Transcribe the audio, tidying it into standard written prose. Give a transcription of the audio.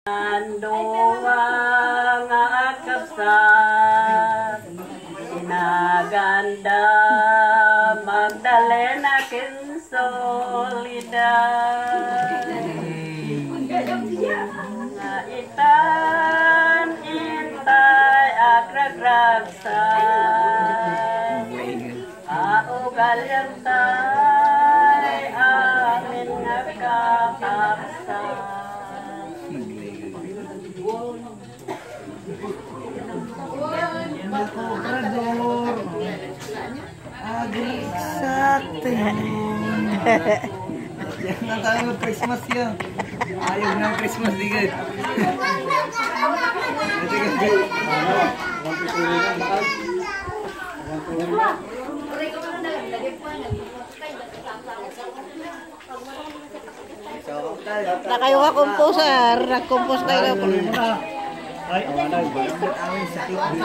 Dua nga akapsat Sinaganda Magdalena Kinsolidad Nga itan intay akragragsan Augalyang tay amin nga kakapsan Sakto. Jangan tayo Christmas ya. Ayaw ng Christmas digit. Na kayo ka composer, nag-compose kayo. Ay, ang sakit.